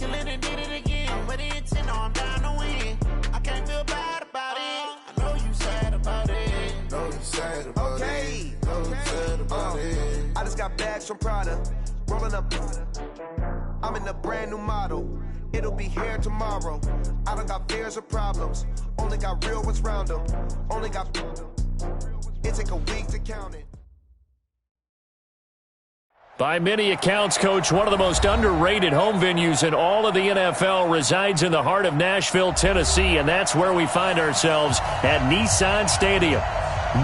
Killing and did it again. But the intent, no, I'm down to win. I can't feel bad about it. I know you sad about it. Know you sad about it. Know you sad about it. I just got bags from Prada. Rolling up. I'm in a brand new model. It'll be here tomorrow. I don't got fears or problems. Only got real ones round them. Only got. It take a week to count it. By many accounts, Coach, one of the most underrated home venues in all of the NFL resides in the heart of Nashville, Tennessee, and that's where we find ourselves at Nissan Stadium.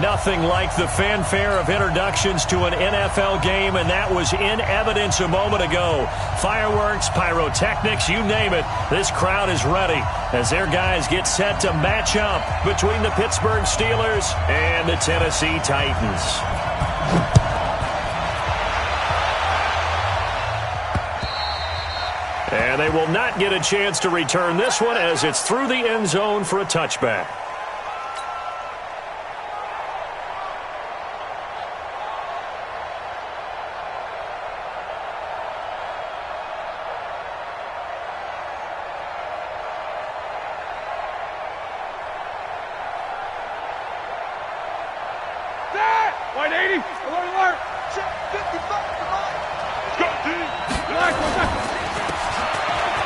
Nothing like the fanfare of introductions to an NFL game, and that was in evidence a moment ago. Fireworks, pyrotechnics, you name it, this crowd is ready as their guys get set to match up between the Pittsburgh Steelers and the Tennessee Titans. And they will not get a chance to return this one as it's through the end zone for a touchback.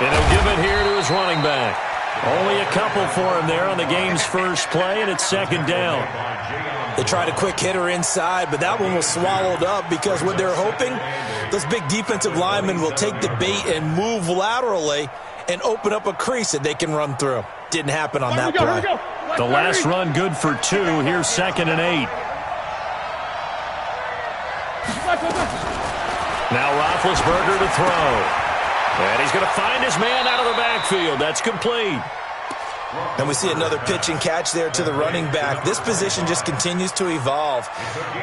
And he'll give it here to his running back. Only a couple for him there on the game's first play, and it's second down. They tried a quick hitter inside, but that one was swallowed up because what they're hoping, those big defensive linemen will take the bait and move laterally and open up a crease that they can run through. Didn't happen on that play. The last run good for 2. Here's 2nd and 8. Now Roethlisberger to throw. And he's going to find his man out of the backfield. That's complete. And we see another pitch and catch there to the running back. This position just continues to evolve.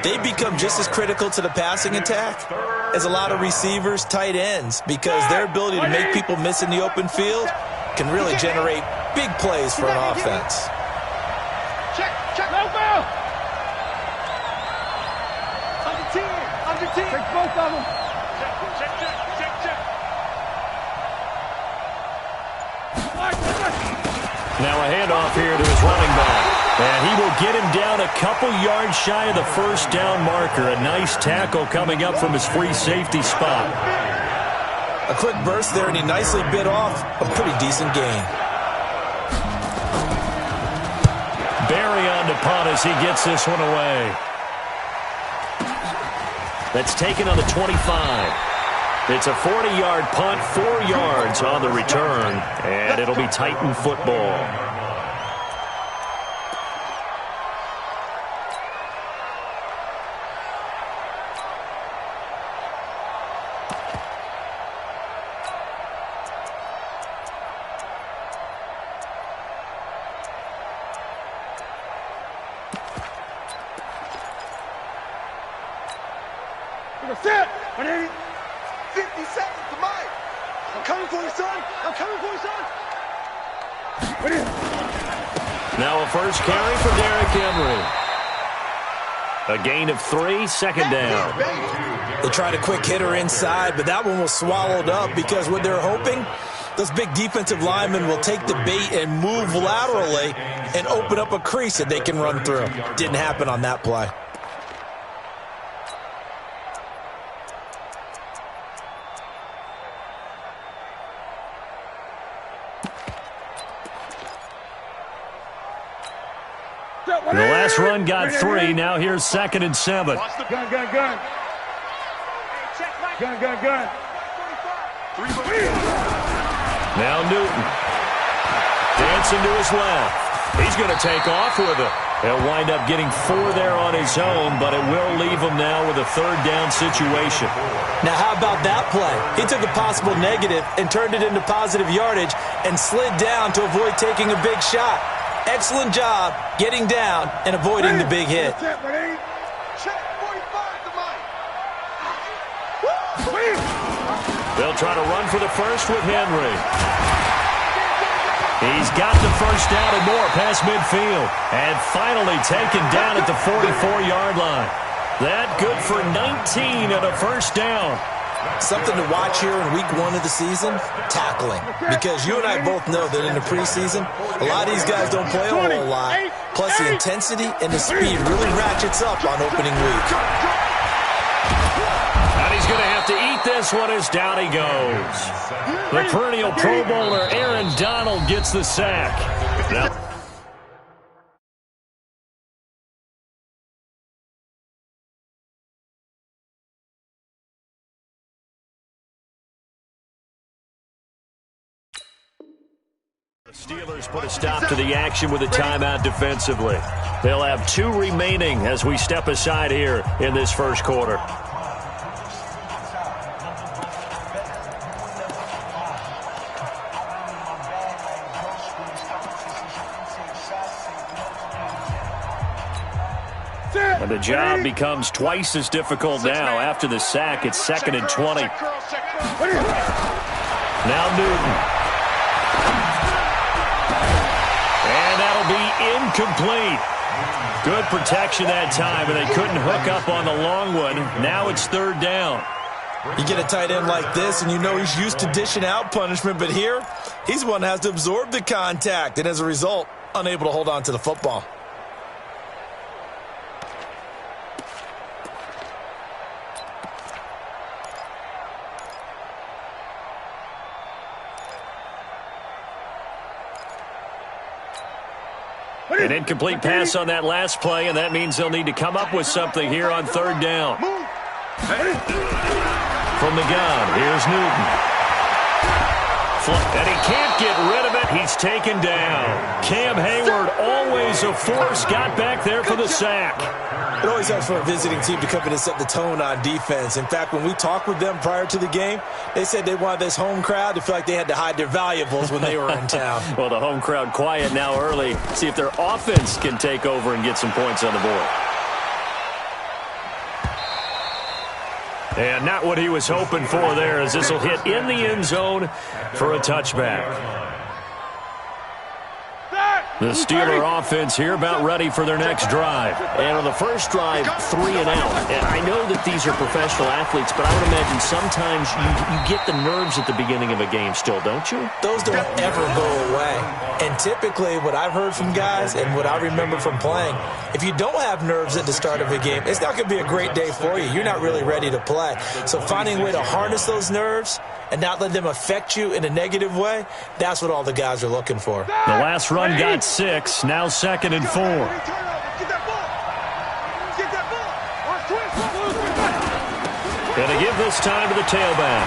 They become just as critical to the passing attack as a lot of receivers, tight ends, because their ability to make people miss in the open field can really generate big plays for an offense. Check, no foul. Under 10. Take both of them. Check. Now a handoff here to his running back. And he will get him down a couple yards shy of the first down marker. A nice tackle coming up from his free safety spot. A quick burst there, and he nicely bit off a pretty decent gain. Barry on to punt as he gets this one away. That's taken on the 25. It's a 40-yard punt, 4 yards on the return, and it'll be Titan football. Set! 50 seconds to Mike. I'm coming for you, son. I'm coming for you, son. Now a first carry for Derrick Henry. A gain of 3, second down. They tried a quick hitter inside, but that one was swallowed up because what they're hoping, those big defensive linemen will take the bait and move laterally and open up a crease that they can run through. Didn't happen on that play. The last run got 3. Now here's 2nd and 7. Gun. Now Newton. Dancing to his left. He's going to take off with it. He'll wind up getting 4 there on his own, but it will leave him now with a 3rd down situation. Now how about that play? He took a possible negative and turned it into positive yardage and slid down to avoid taking a big shot. Excellent job getting down and avoiding the big hit. They'll try to run for the first with Henry. He's got the first down and more past midfield. And finally taken down at the 44-yard line. That good for 19 and a first down. Something to watch here in week 1 of the season, tackling. Because you and I both know that in the preseason, a lot of these guys don't play a whole lot. Plus the intensity and the speed really ratchets up on opening week. And he's going to have to eat this one as down he goes. The perennial Pro Bowler Aaron Donald gets the sack. Now, the Steelers put a stop to the action with a timeout defensively. They'll have 2 remaining as we step aside here in this first quarter. And the job becomes twice as difficult now. After the sack, it's 2nd and 20. Now Newton. And that'll be incomplete. Good protection that time, and they couldn't hook up on the long one. Now it's 3rd down. You get a tight end like this, and you know he's used to dishing out punishment, but here, he's one that has to absorb the contact, and as a result, unable to hold on to the football. An incomplete pass on that last play, and that means they'll need to come up with something here on 3rd down. From the gun, here's Newton. And he can't get rid of it. He's taken down. Cam Hayward, always a force, got back there for the sack. It always helps for a visiting team to come in and set the tone on defense. In fact, when we talked with them prior to the game, they said they wanted this home crowd to feel like they had to hide their valuables when they were in town. Well, the home crowd quiet now early. See if their offense can take over and get some points on the board. And not what he was hoping for there, as this will hit in the end zone for a touchback. The Steeler offense here about ready for their next drive. And on the first drive, 3 and out. And I know that these are professional athletes, but I would imagine sometimes you get the nerves at the beginning of a game still, don't you? Those don't ever go away. And typically what I've heard from guys and what I remember from playing, if you don't have nerves at the start of a game, it's not going to be a great day for you. You're not really ready to play. So finding a way to harness those nerves and not let them affect you in a negative way, that's what all the guys are looking for. The last run got 6, now 2nd and 4. And they give this time to the tailback.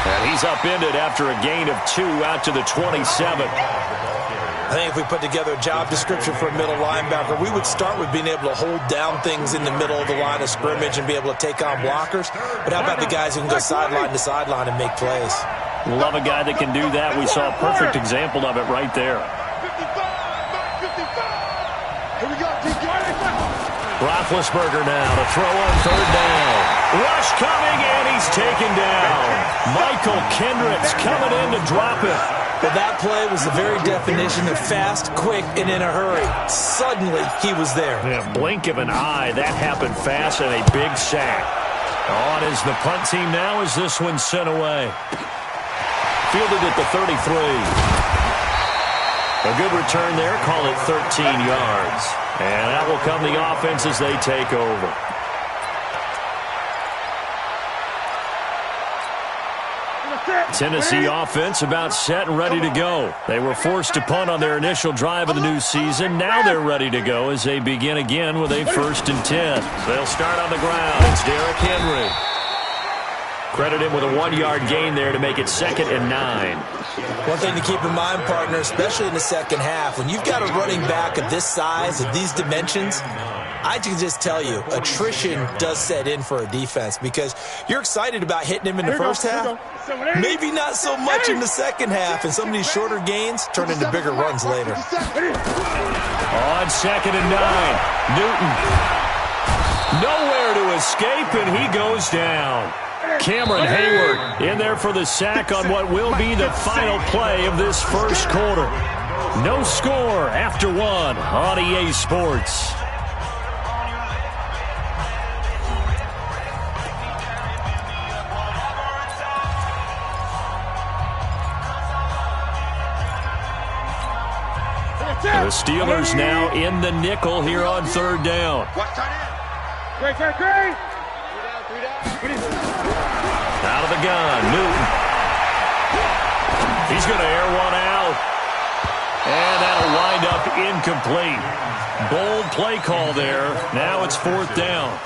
And he's upended after a gain of 2 out to the 27. I think if we put together a job description for a middle linebacker, we would start with being able to hold down things in the middle of the line of scrimmage and be able to take on blockers. But how about the guys who can go sideline to sideline and make plays? Love a guy that can do that. We saw a perfect example of it right there. Roethlisberger now to throw on 3rd down. Rush coming, and he's taken down. Michael Kendricks coming in to drop it. But that play was the very definition of fast, quick, and in a hurry. Suddenly, he was there. In a blink of an eye, that happened fast, and a big sack. On is the punt team now as this one's sent away. Fielded at the 33. A good return there, call it 13 yards. And that will come the offense as they take over. Tennessee offense about set and ready to go. They were forced to punt on their initial drive of the new season. Now they're ready to go as they begin again with a 1st and 10. They'll start on the ground. It's Derrick Henry. Credit him with a 1-yard gain there to make it 2nd and 9. One thing to keep in mind, partner, especially in the second half, when you've got a running back of this size, of these dimensions, I can just tell you, attrition does set in for a defense because you're excited about hitting him in the first half. Maybe not so much in the second half, and some of these shorter gains turn into bigger runs later. On 2nd and 9, Newton. Nowhere to escape, and he goes down. Cameron Hayward in there for the sack on what will be the final play of this first quarter. No score after 1 on EA Sports. The Steelers now in the nickel here on third down. Great. Out of the gun, Newton. He's going to air one out. And that'll wind up incomplete. Bold play call there. Now it's fourth down.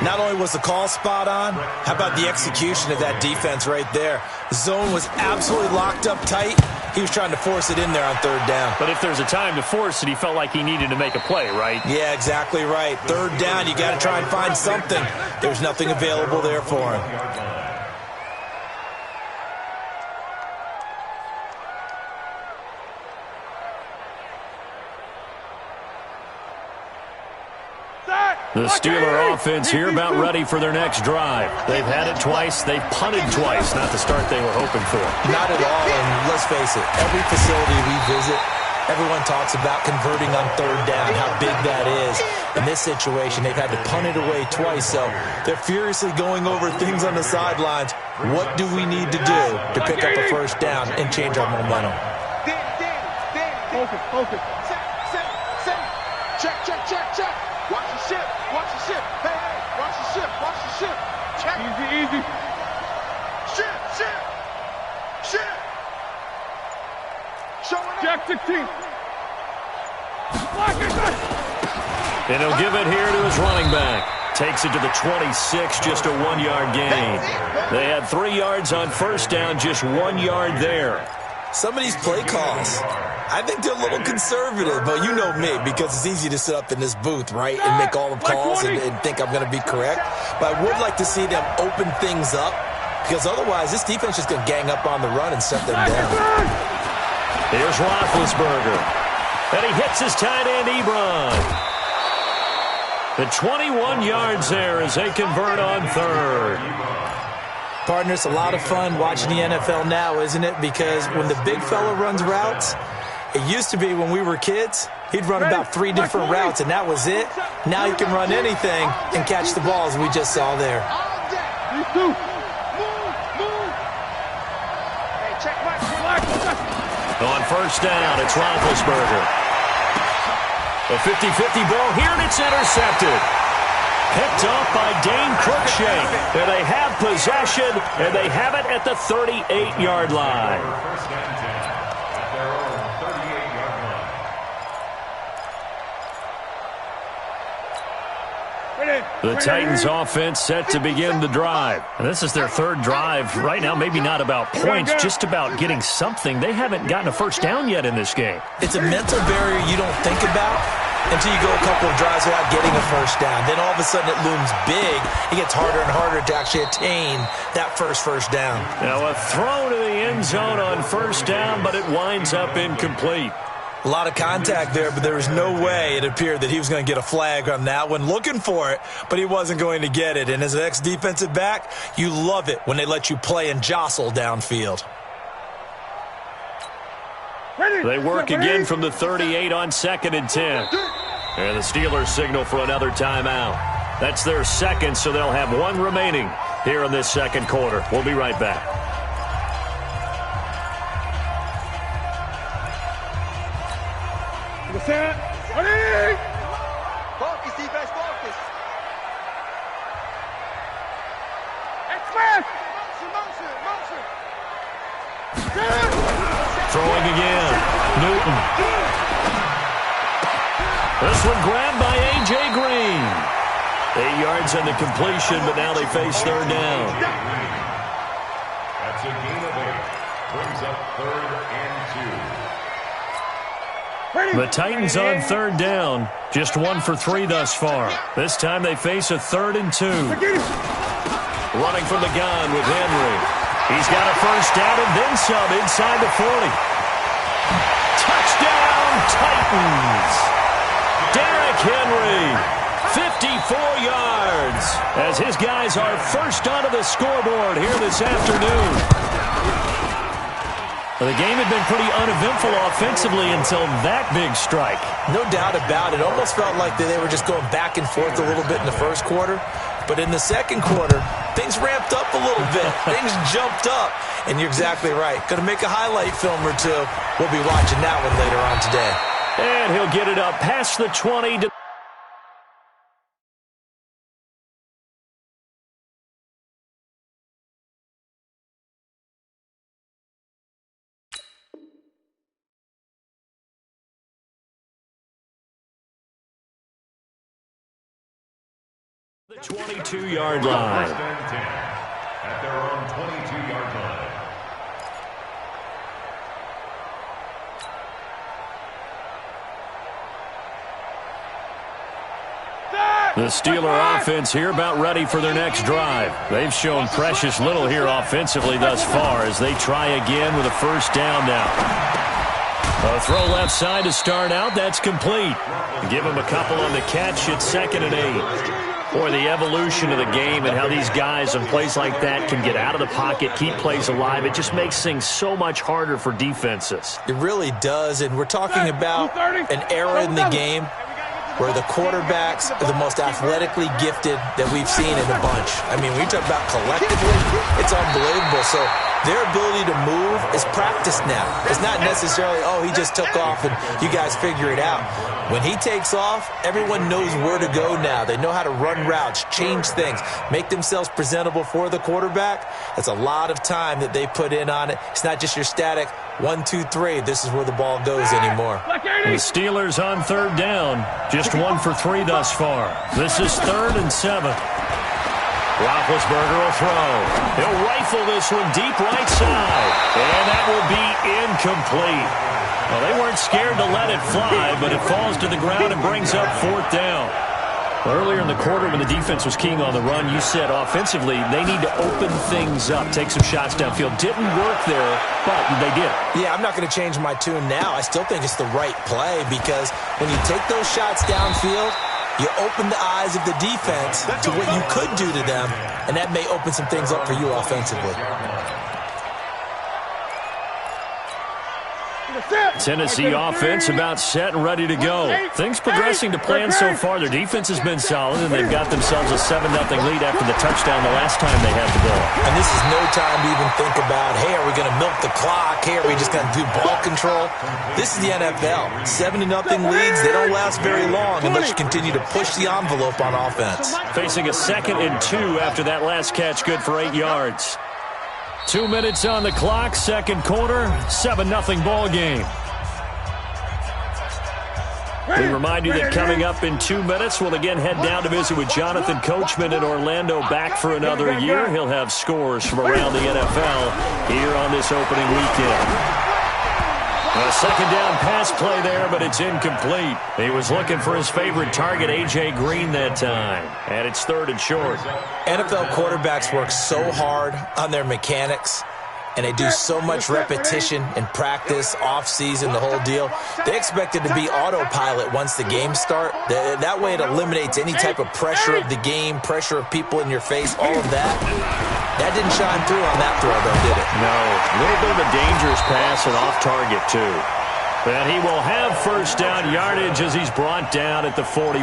Not only was the call spot on, how about the execution of that defense right there? The zone was absolutely locked up tight. He was trying to force it in there on third down. But if there's a time to force it, he felt like he needed to make a play, right? Yeah, exactly right. Third down, you got to try and find something. There's nothing available there for him. The Steeler offense here about ready for their next drive. They've had it twice. They've punted twice. Not the start they were hoping for. Not at all, and let's face it, every facility we visit, everyone talks about converting on third down, how big that is. In this situation, they've had to punt it away twice, so they're furiously going over things on the sidelines. What do we need to do to pick up a first down and change our momentum? Focus. Check. Watch the ship. Hey, watch the ship. Check. Easy. Ship. Showing up. Jack 16. And he'll give it here to his running back. Takes it to the 26, just a 1-yard gain. They had 3 yards on first down, just 1 yard there. Some of these play calls, I think they're a little conservative, but you know me, because it's easy to sit up in this booth, right, and make all the calls and think I'm going to be correct. But I would like to see them open things up, because otherwise this defense is going to gang up on the run and set them down. Here's Roethlisberger. And he hits his tight end, Ebron. The 21 yards there as they convert on third. Partner, it's a lot of fun watching the NFL now, isn't it? Because when the big fella runs routes, it used to be when we were kids, he'd run about 3 different routes, and that was it. Now he can run anything and catch the balls we just saw there. On first down, it's Roethlisberger. A 50-50 ball here, and it's intercepted. Picked off by Dane Cruikshank. And they have possession, and they have it at the 38-yard line. The Titans offense set to begin the drive. And this is their third drive. Right now, maybe not about points, just about getting something. They haven't gotten a first down yet in this game. It's a mental barrier you don't think about until you go a couple of drives without getting a first down. Then all of a sudden it looms big. It gets harder and harder to actually attain that first down. Now a throw to the end zone on first down, but it winds up incomplete. A lot of contact there, but there was no way it appeared that he was going to get a flag on that one. Looking for it, but he wasn't going to get it. And as an ex-defensive back, you love it when they let you play and jostle downfield. They work again from the 38 on 2nd and 10. And the Steelers signal for another timeout. That's their second, so they'll have one remaining here in this second quarter. We'll be right back. Focus, defense, focus. Motion. Throwing again. Newton. This one grabbed by A.J. Green. 8 yards on the completion, but now they face third down. That's a gain of 8. Brings up 3rd and 2. The Titans on third down. Just 1 for 3 thus far. This time they face a 3rd and 2. Running from the gun with Henry. He's got a first down and then some inside the 40. Touchdown, Titans. Derrick Henry, 54 yards, as his guys are first onto the scoreboard here this afternoon. The game had been pretty uneventful offensively until that big strike. No doubt about it. Almost felt like they were just going back and forth a little bit in the first quarter. But in the second quarter, things ramped up a little bit. Things jumped up. And you're exactly right. Going to make a highlight film or two. We'll be watching that one later on today. And he'll get it up past the 20 to the 22-yard line. First and 10 at their own 22-yard line. The Steeler offense here about ready for their next drive. They've shown precious little here offensively thus far as they try again with a first down now. A throw left side to start out. That's complete. Give him a couple on the catch. It's 2nd and 8. Boy, the evolution of the game and how these guys in plays like that can get out of the pocket, keep plays alive, it just makes things so much harder for defenses. It really does, and we're talking about an era in the game where the quarterbacks are the most athletically gifted that we've seen in a bunch. I mean, when you talk about collectively, it's unbelievable. So their ability to move is practiced now. It's not necessarily, oh, he just took off and you guys figure it out. When he takes off, everyone knows where to go now. They know how to run routes, change things, make themselves presentable for the quarterback. That's a lot of time that they put in on it. It's not just your static 1, 2, 3. This is where the ball goes anymore. The Steelers on third down. Just 1 for 3 thus far. This is 3rd and 7. Roethlisberger will throw. He'll rifle this one deep right side. And that will be incomplete. Well, they weren't scared to let it fly, but it falls to the ground and brings up 4th down. Earlier in the quarter when the defense was keying on the run, you said offensively they need to open things up, take some shots downfield. Didn't work there, but they did. Yeah, I'm not going to change my tune now. I still think it's the right play because when you take those shots downfield, you open the eyes of the defense to what you could do to them, and that may open some things up for you offensively. Tennessee offense about set and ready to go. Things progressing to plan so far. Their defense has been solid, and they've got themselves a 7-0 lead after the touchdown the last time they had the ball. And this is no time to even think about, hey, are we going to milk the clock? Hey, are we just going to do ball control? This is the NFL. 7-0 leads, they don't last very long unless you continue to push the envelope on offense. Facing a 2nd and 2 after that last catch, good for 8 yards. 2 minutes on the clock, second quarter, 7-0 ball game. We remind you that coming up in 2 minutes, we'll again head down to visit with Jonathan Coachman in Orlando, back for another year. He'll have scores from around the NFL here on this opening weekend. A 2nd down pass play there, but it's incomplete. He was looking for his favorite target, A.J. Green, that time. And it's 3rd and short. NFL quarterbacks work so hard on their mechanics, and they do so much repetition and practice, off-season, the whole deal. They expect it to be autopilot once the games start. That way it eliminates any type of pressure of the game, pressure of people in your face, all of that. That didn't shine through on that throw, though, did it? No. A little bit of a dangerous pass and off target, too. And he will have first down yardage as he's brought down at the 41.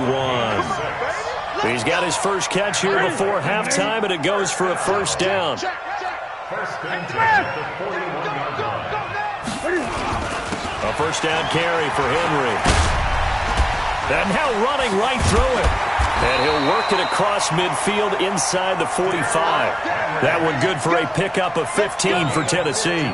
He's got his first catch here before halftime, and it goes for a first down. First and 10 at the 41-yard line. A first down carry for Henry. And now running right through it. And he'll work it across midfield inside the 45. That one good for a pickup of 15 for Tennessee.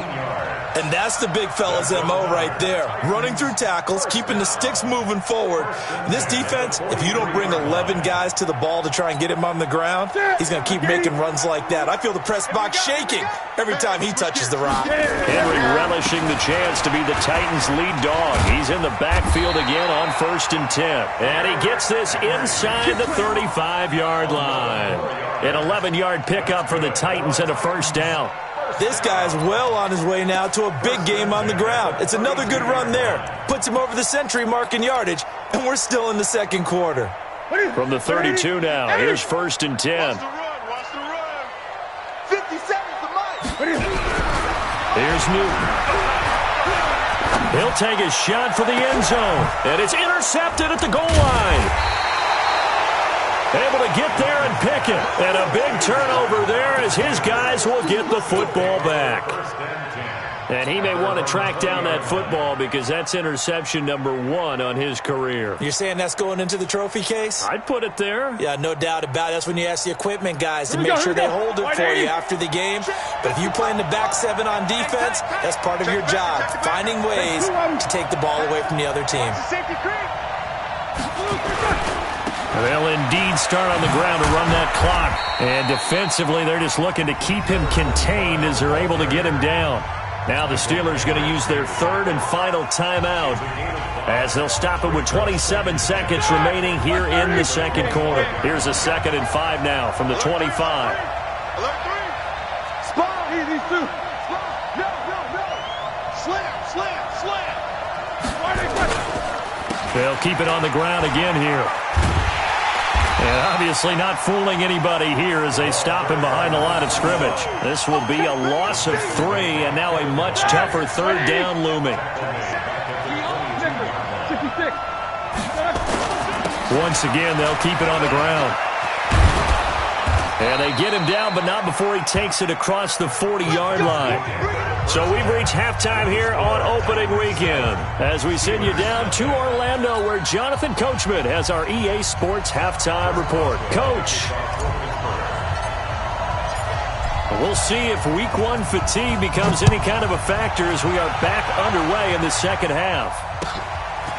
And that's the big fella's MO right there. Running through tackles, keeping the sticks moving forward. This defense, if you don't bring 11 guys to the ball to try and get him on the ground, he's going to keep making runs like that. I feel the press box shaking every time he touches the rock. Henry relishing the chance to be the Titans' lead dog. He's in the backfield again on 1st and 10. And he gets this inside the 35-yard line. An 11-yard pickup for the Titans and a first down. This guy's well on his way now to a big game on the ground. It's another good run there. Puts him over the century mark in yardage, and we're still in the second quarter. From the 32 now, here's 1st and 10. Watch the run. 50 seconds to Mike. Here's Newton. He'll take a shot for the end zone, and it's intercepted at the goal line. Able to get there and pick it. And a big turnover there as his guys will get the football back. And he may want to track down that football because that's interception number 1 on his career. You're saying that's going into the trophy case? I'd put it there. Yeah, no doubt about it. That's when you ask the equipment guys to make sure they hold it for you after the game. But if you play in the back 7 on defense, that's part of your job, finding ways to take the ball away from the other team. They'll indeed start on the ground to run that clock. And defensively, they're just looking to keep him contained as they're able to get him down. Now the Steelers going to use their 3rd and final timeout as they'll stop it with 27 seconds remaining here in the second quarter. Here's a 2nd and 5 now from the 25. Spot. These two. No. Slam. They'll keep it on the ground again here. And obviously not fooling anybody here as they stop him behind the line of scrimmage. This will be a loss of 3, and now a much tougher 3rd down looming. Once again, they'll keep it on the ground. And they get him down, but not before he takes it across the 40-yard line. So we've reached halftime here on opening weekend as we send you down to Orlando where Jonathan Coachman has our EA Sports halftime report. Coach, we'll see if week 1 fatigue becomes any kind of a factor as we are back underway in the second half.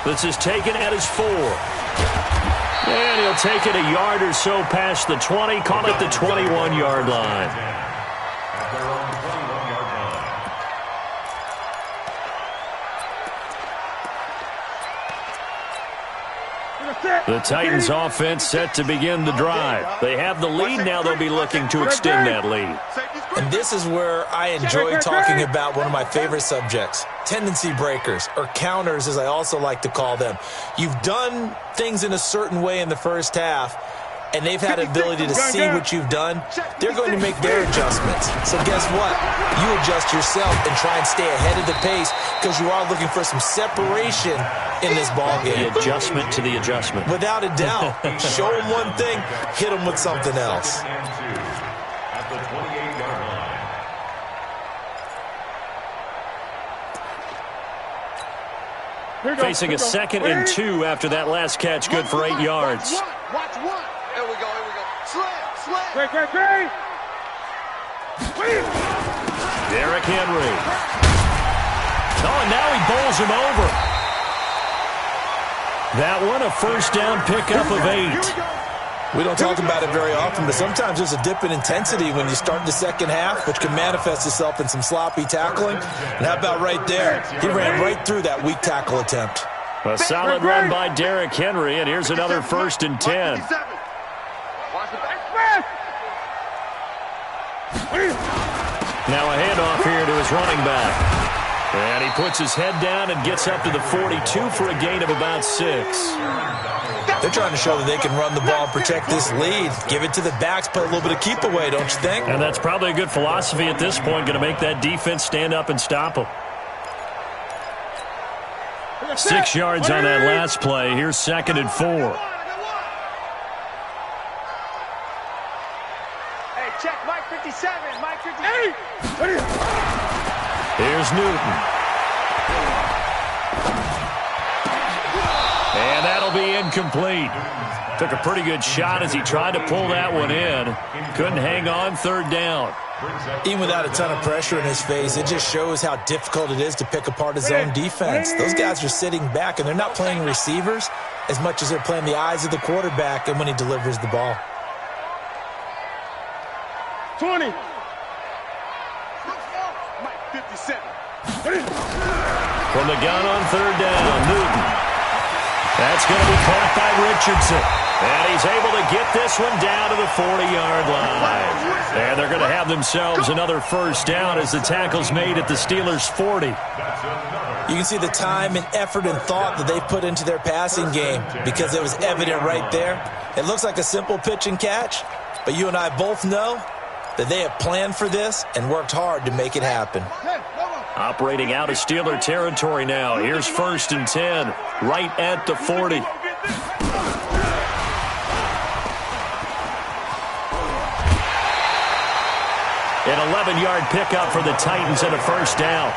This is taken at his 4. And he'll take it a yard or so past the 20, call it the 21-yard line. The Titans offense set to begin the drive. They have the lead now. They'll be looking to extend that lead. And this is where I enjoy talking about one of my favorite subjects, tendency breakers, or counters as I also like to call them. You've done things in a certain way in the first half, and they've had the ability to see what you've done. They're going to make their adjustments. So guess what? You adjust yourself and try and stay ahead of the pace because you are looking for some separation in this ballgame. The adjustment to the adjustment. Without a doubt. Show them one thing, hit them with something else. At the 28-yard line. Facing a 2nd and 2 after that last catch, good for 8 yards. Watch one. There we go. Slam. Great. Derrick Henry. Oh, and now he bowls him over. That one, a first down pickup of 8. We don't talk about it very often, but sometimes there's a dip in intensity when you start the second half, which can manifest itself in some sloppy tackling. And how about right there? He ran right through that weak tackle attempt. A solid run by Derrick Henry, and here's another 1st and 10. Now a handoff here to his running back. And he puts his head down and gets up to the 42 for a gain of about 6. They're trying to show that they can run the ball and protect this lead. Give it to the backs, play a little bit of keep away, don't you think? And that's probably a good philosophy at this point, going to make that defense stand up and stop them. 6 yards on that last play. Here's 2nd and 4. Hey, check Mike 57. Mike 58. Here's Newton. And that'll be incomplete. Took a pretty good shot as he tried to pull that one in. Couldn't hang on, 3rd down. Even without a ton of pressure in his face, it just shows how difficult it is to pick apart his own defense. Those guys are sitting back, and they're not playing receivers as much as they're playing the eyes of the quarterback and when he delivers the ball. 20. Mike 57. From the gun on 3rd down, Newton. That's going to be caught by Richardson. And he's able to get this one down to the 40-yard line. And they're going to have themselves another 1st down as the tackle's made at the Steelers' 40. You can see the time and effort and thought that they put into their passing game because it was evident right there. It looks like a simple pitch and catch, but you and I both know that they have planned for this and worked hard to make it happen. Operating out of Steeler territory now. Here's 1st and 10, right at the 40. An 11-yard pickup for the Titans and a 1st down.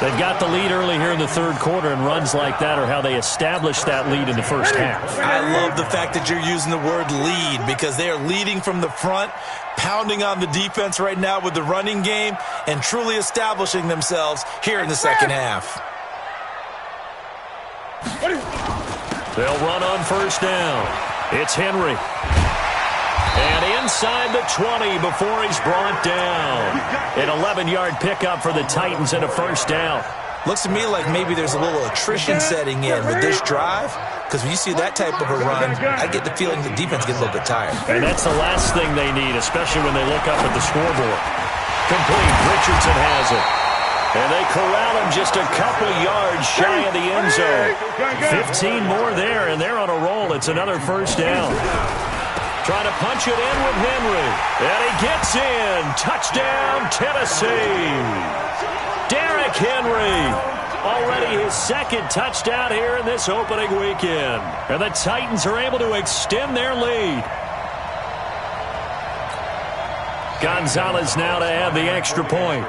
They've got the lead early here in the third quarter, and runs like that are how they establish that lead in the first half. I love the fact that you're using the word lead because they are leading from the front, pounding on the defense right now with the running game, and truly establishing themselves here in the second half. They'll run on first down. It's Henry. And inside the 20 before he's brought down. An 11-yard pickup for the Titans and a first down. Looks to me like maybe there's a little attrition setting in with this drive, because when you see that type of a run, I get the feeling the defense gets a little bit tired. And that's the last thing they need, especially when they look up at the scoreboard. Complete. Richardson has it. And they corral him just a couple yards shy of the end zone. 15 more there, and they're on a roll. It's another first down. Trying to punch it in with Henry. And he gets in. Touchdown, Tennessee. Derrick Henry. Already his second touchdown here in this opening weekend. And the Titans are able to extend their lead. Gonzalez now to add the extra point.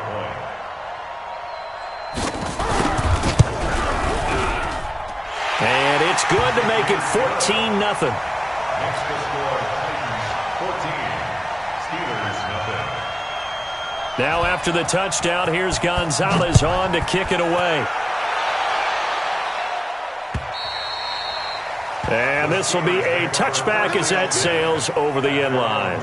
And it's good to make it 14-0. Next to score, Titans 14, Steelers 0. Now after the touchdown, here's Gonzalez on to kick it away. And this will be a touchback as that sails over the end line.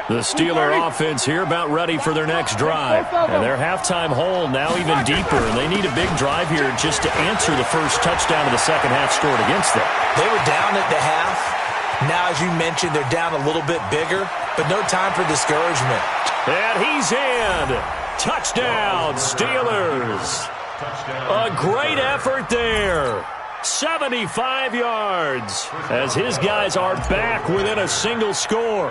The Steeler offense here about ready for their next drive. And their halftime hole now even deeper, and they need a big drive here just to answer the first touchdown of the second half scored against them. They were down at the half. Now, as you mentioned, they're down a little bit bigger, but no time for discouragement. And he's in. Touchdown, Steelers. A great effort there. 75 yards as his guys are back within a single score.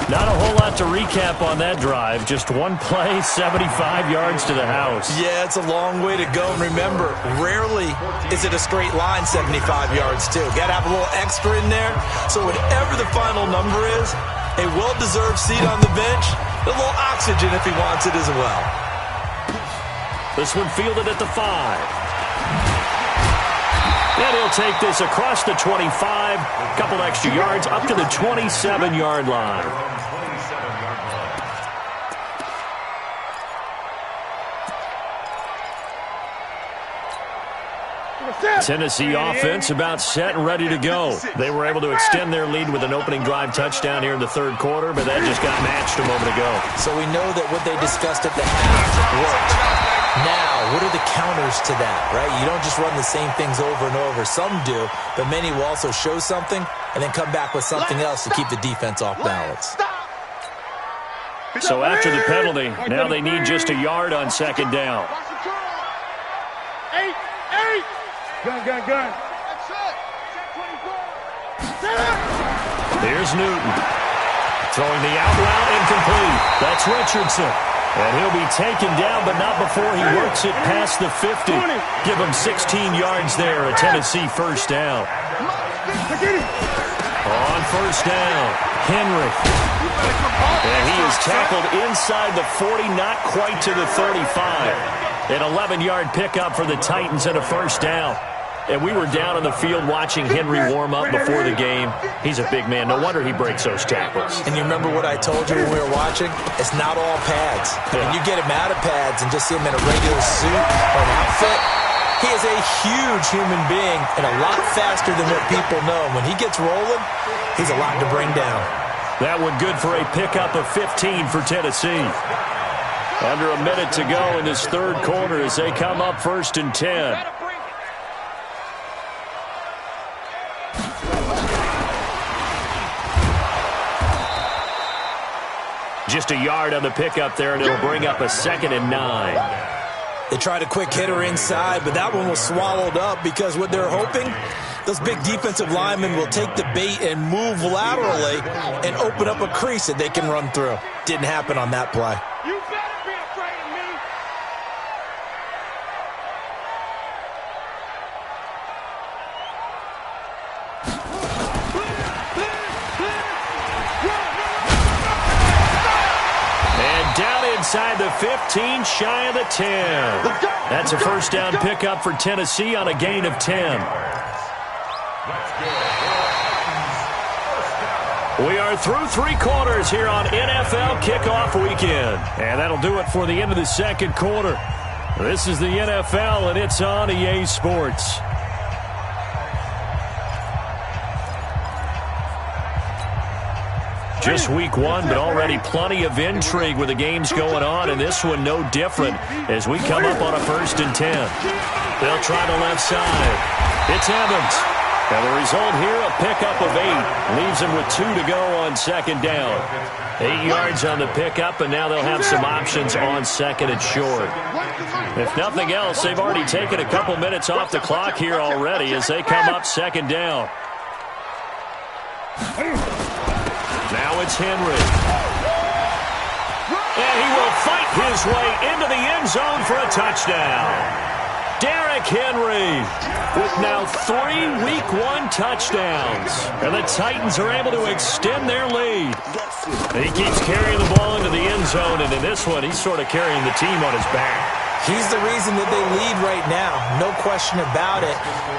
Not a whole lot to recap on that drive. Just one play, 75 yards to the house. Yeah, it's a long way to go. And remember, rarely is it a straight line 75 yards, too. Got to have a little extra in there. So whatever the final number is, a well-deserved seat on the bench, a little oxygen if he wants it as well. This one fielded at the 5. And he'll take this across the 25, a couple extra yards, up to the 27-yard line. Tennessee offense about set and ready to go. They were able to extend their lead with an opening drive touchdown here in the third quarter, but that just got matched a moment ago. So we know that what they discussed at the half worked. Now, what are the counters to that, right? You don't just run the same things over and over. Some do, but many will also show something and then come back with something else to keep the defense off balance. So after the penalty, now they need just a yard on second down. Gun. Here's Newton. Throwing the out route incomplete. That's Richardson. And he'll be taken down, but not before he works it past the 50. Give him 16 yards there, a Tennessee first down. On first down, Henry. And he is tackled inside the 40, not quite to the 35. An 11-yard pickup for the Titans and a first down. And we were down on the field watching Henry warm up before the game. He's a big man. No wonder he breaks those tackles. And you remember what I told you when we were watching? It's not all pads. When you get him out of pads and just see him in a regular suit or an outfit, he is a huge human being and a lot faster than what people know. When he gets rolling, he's a lot to bring down. That one good for a pickup of 15 for Tennessee. Under a minute to go in this third quarter as they come up 1st and 10. Just a yard on the pickup there, and it'll bring up a 2nd and 9. They tried a quick hitter inside, but that one was swallowed up because what they're hoping, those big defensive linemen will take the bait and move laterally and open up a crease that they can run through. Didn't happen on that play. You better be afraid inside the 15, shy of the 10. That's a first down pickup for Tennessee on a gain of 10. We are through 3 quarters here on NFL Kickoff Weekend. And that'll do it for the end of the second quarter. This is the NFL, and it's on EA Sports. Just week 1, but already plenty of intrigue with the games going on, and this one no different as we come up on a 1st and 10. They'll try the left side. It's Evans. And the result here, a pickup of 8. Leaves them with 2 to go on 2nd down. 8 yards on the pickup, and now they'll have some options on 2nd and short. If nothing else, they've already taken a couple minutes off the clock here already as they come up 2nd down. Now it's Henry. And he will fight his way into the end zone for a touchdown. Derrick Henry with now 3 Week 1 touchdowns. And the Titans are able to extend their lead. He keeps carrying the ball into the end zone, and in this one, he's sort of carrying the team on his back. He's the reason that they lead right now, no question about it.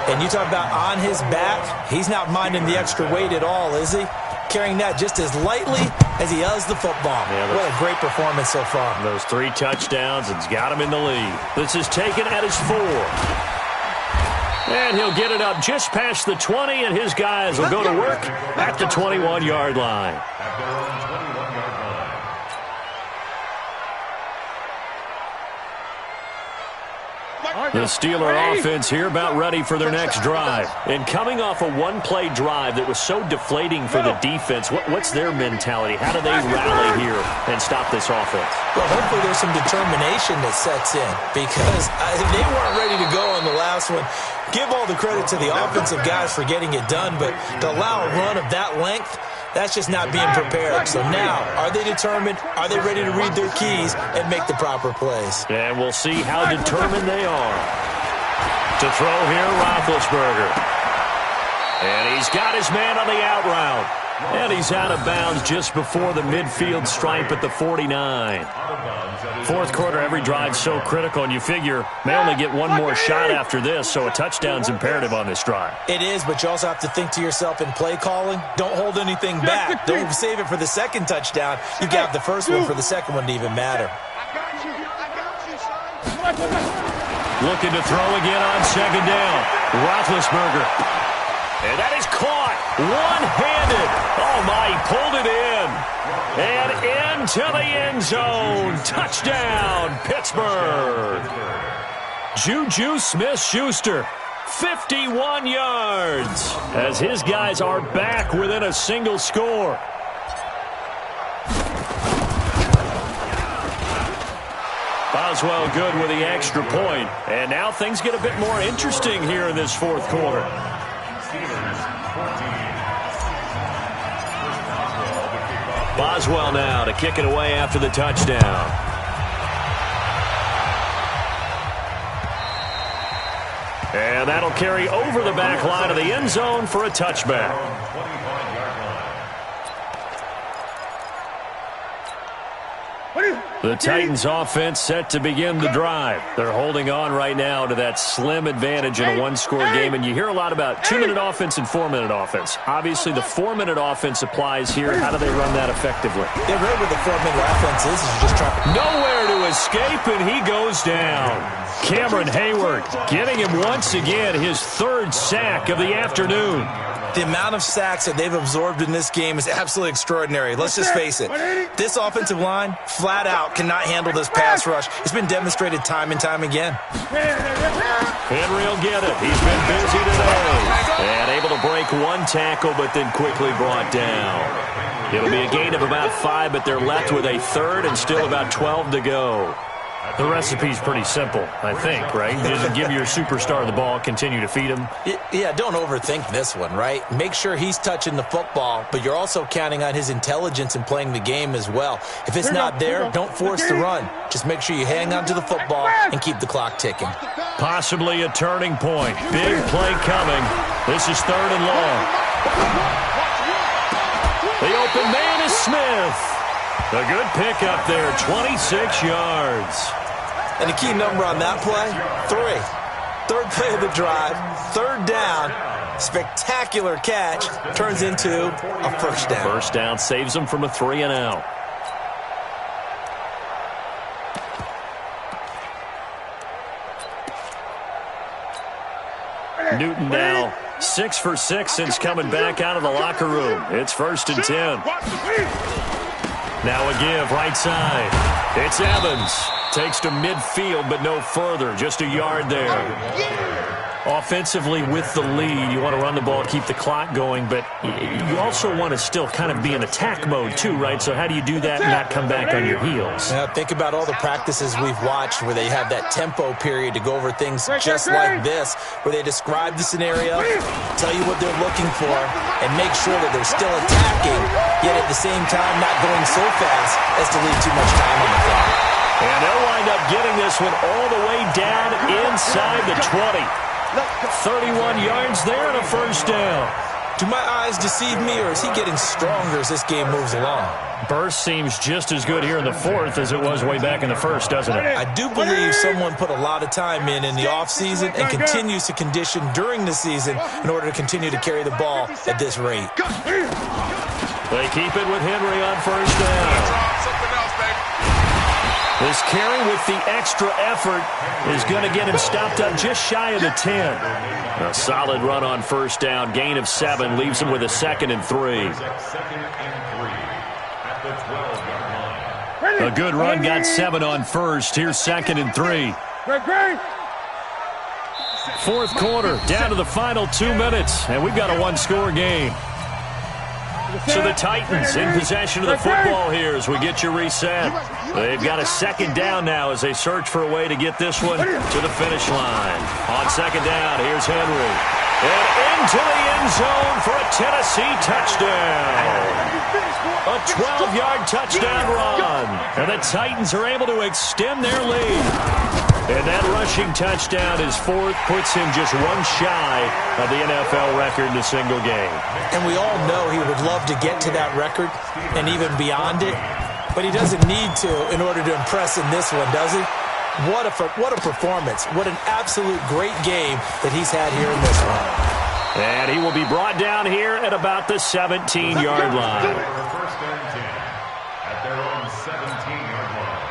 And you talk about on his back, he's not minding the extra weight at all, is he? Carrying that just as lightly as he does the football. Yeah, what a great performance so far. Those 3 touchdowns, it's got him in the lead. This is taken at his 4. And he'll get it up just past the 20, and his guys will go to work at the 21-yard line. The Steeler offense here about ready for their next drive. And coming off a one-play drive that was so deflating for the defense, what's their mentality? How do they rally here and stop this offense? Well, hopefully there's some determination that sets in because they weren't ready to go on the last one. Give all the credit to the offensive guys for getting it done, but to allow a run of that length, that's just not being prepared. So now, are they determined? Are they ready to read their keys and make the proper plays? And we'll see how determined they are. To throw here, Roethlisberger. And he's got his man on the out route. And he's out of bounds just before the midfield stripe at the 49. Fourth quarter, every drive's so critical, and you figure may only get one more shot after this, so a touchdown's imperative on this drive. It is, but you also have to think to yourself in play calling, don't hold anything back. Don't save it for the second touchdown. You got the first one for the second one to even matter. Looking to throw again on 2nd down. Roethlisberger. And that is caught one-handed. Oh, my, he pulled it in. And into the end zone. Touchdown, Pittsburgh. Juju Smith-Schuster, 51 yards, as his guys are back within a single score. Boswell good with the extra point. And now things get a bit more interesting here in this fourth quarter. Boswell now to kick it away after the touchdown. And that'll carry over the back line of the end zone for a touchback. The Titans offense set to begin the drive. They're holding on right now to that slim advantage in a one-score game, and you hear a lot about 2-minute offense and 4-minute offense. Obviously, the 4-minute offense applies here. How do they run that effectively? They're right where the 4-minute offense is just trying to... Nowhere to escape, and he goes down. Cameron Hayward getting him once again his 3rd sack of the afternoon. The amount of sacks that they've absorbed in this game is absolutely extraordinary. Let's just face it. This offensive line, flat out, cannot handle this pass rush. It's been demonstrated time and time again. Henry will get it. He's been busy today. And able to break one tackle, but then quickly brought down. It'll be a gain of about 5, but they're left with a 3rd and still about 12 to go. The recipe's pretty simple, I think, right? Just give your superstar the ball, continue to feed him. Yeah, don't overthink this one, right? Make sure he's touching the football, but you're also counting on his intelligence in playing the game as well. If it's not there, don't force the run. Just make sure you hang on to the football and keep the clock ticking. Possibly a turning point. Big play coming. This is 3rd and long. The open man is Smith. A good pickup there, 26 yards. And the key number on that play, 3. Third play of the drive, third down, spectacular catch, turns into a first down. First down saves them from a 3-and-out. Newton now 6 for 6 since coming back out of the locker room. It's 1st and 10. Now a give right side. It's Evans. Takes to midfield, but no further. Just a yard there. Offensively with the lead, you want to run the ball, keep the clock going, but you also want to still kind of be in attack mode too, right? So how do you do that and not come back on your heels? Now, think about all the practices we've watched where they have that tempo period to go over things just like this, where they describe the scenario, tell you what they're looking for, and make sure that they're still attacking, yet at the same time not going so fast as to leave too much time on the clock. And they'll wind up getting this one all the way down inside the 20. 31 yards there and a first down. Do my eyes deceive me, or is he getting stronger as this game moves along? Burst seems just as good here in the 4th as it was way back in the 1st, doesn't it? I do believe someone put a lot of time in the offseason and continues to condition during the season in order to continue to carry the ball at this rate. They keep it with Henry on first down. This carry with the extra effort is going to get him stopped up just shy of the 10. A solid run on first down. Gain of 7 leaves him with a 2nd and 3. A good run got 7 on first. Here's 2nd and 3. 4th quarter, down to the final 2 minutes, and we've got a one-score game. So the Titans in possession of the football here as we get you reset. They've got a 2nd down now as they search for a way to get this one to the finish line. On 2nd down, here's Henry. And into the end zone for a Tennessee touchdown. A 12-yard touchdown run. And the Titans are able to extend their lead. And that rushing touchdown is 4th, puts him just one shy of the NFL record in a single game. And we all know he would love to get to that record and even beyond it, but he doesn't need to in order to impress in this one, does he? What a performance. What an absolute great game that he's had here in this one. And he will be brought down here at about the 17-yard line. First and 10 at their own 17-yard line.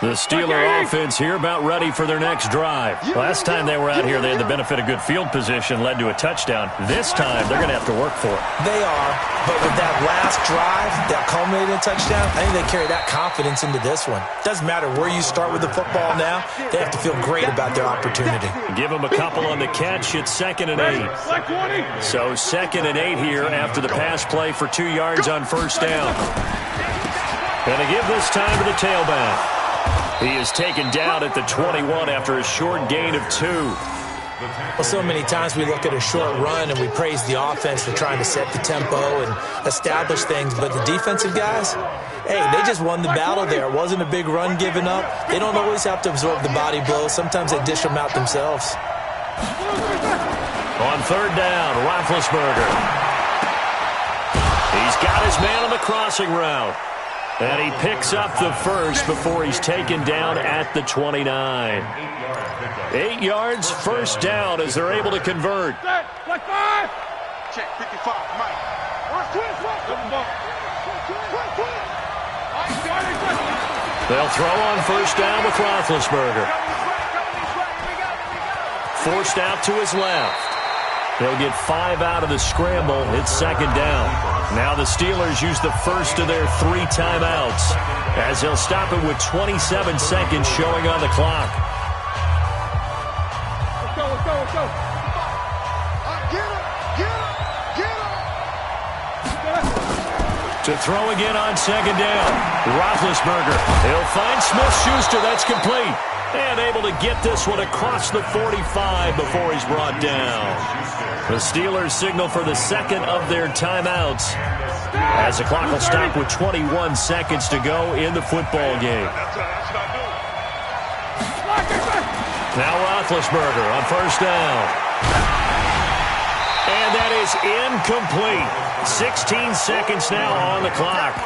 The Steeler offense here about ready for their next drive. Last time they were out here, they had the benefit of good field position, led to a touchdown. This time, they're going to have to work for it. They are, but with that last drive, that culminated in a touchdown, I think they carry that confidence into this one. Doesn't matter where you start with the football now, they have to feel great about their opportunity. Give them a couple on the catch. It's 2nd and 8. So 2nd and 8 here after the pass play for 2 yards on first down. And they give this time to the tailback. He is taken down at the 21 after a short gain of 2. Well, so many times we look at a short run and we praise the offense for trying to set the tempo and establish things, but the defensive guys, hey, they just won the battle there. It wasn't a big run given up. They don't always have to absorb the body blows. Sometimes they dish them out themselves. On 3rd down, Roethlisberger. He's got his man on the crossing route. And he picks up the first before he's taken down at the 29. 8 yards, first down as they're able to convert. Check 55, Mike. They'll throw on first down with Roethlisberger. Forced out to his left. They'll get 5 out of the scramble. It's 2nd down. Now the Steelers use the first of their 3 timeouts as they'll stop it with 27 seconds showing on the clock. Let's go. To throw again on 2nd down. Roethlisberger. He'll find Smith-Schuster. That's complete. And able to get this one across the 45 before he's brought down. The Steelers signal for the 2nd of their timeouts as the clock will stop with 21 seconds to go in the football game. Now Roethlisberger on first down. And that is incomplete. 16 seconds now on the clock.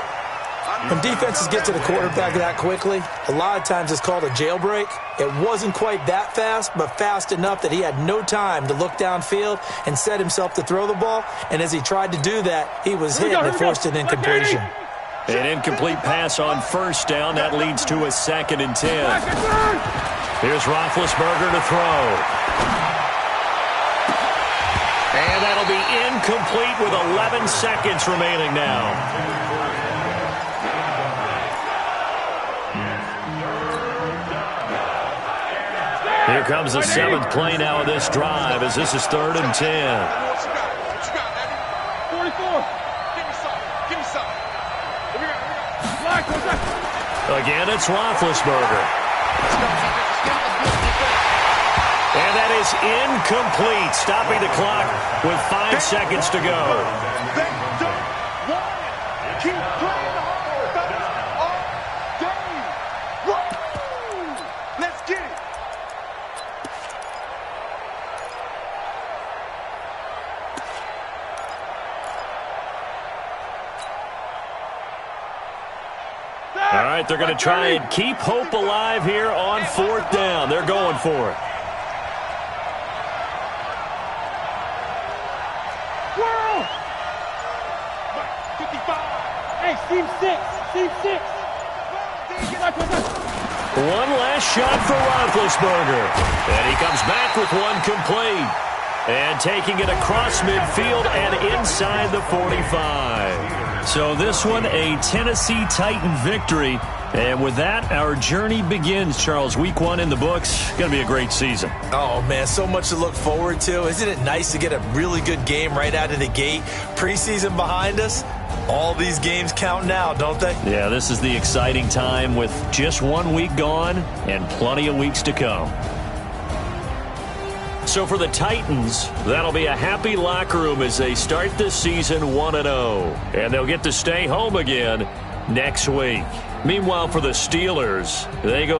When defenses get to the quarterback that quickly, a lot of times it's called a jailbreak. It wasn't quite that fast, but fast enough that he had no time to look downfield and set himself to throw the ball. And as he tried to do that, he was hit and forced an incompletion. An incomplete pass on first down. That leads to a 2nd and 10. Here's Roethlisberger to throw. And that'll be incomplete with 11 seconds remaining now. Here comes the 7th play now of this drive as this is 3rd and 10. 44. Give me some. Again, it's Roethlisberger. And that is incomplete, stopping the clock with 5 seconds to go. They don't want it. Keep playing the offense all day. Woo! Let's get it. All right, they're going to try and keep hope alive here on 4th down. They're going for it. World! 55. Hey, Steve 6. One last shot for Roethlisberger. And he comes back with one complete. And taking it across midfield and inside the 45. So this one, a Tennessee Titan victory. And with that, our journey begins, Charles. Week 1 in the books. Going to be a great season. Oh, man, so much to look forward to. Isn't it nice to get a really good game right out of the gate? Preseason behind us. All these games count now, don't they? Yeah, this is the exciting time with just 1 week gone and plenty of weeks to come. So for the Titans, that'll be a happy locker room as they start this season 1-0. And they'll get to stay home again next week. Meanwhile, for the Steelers, they go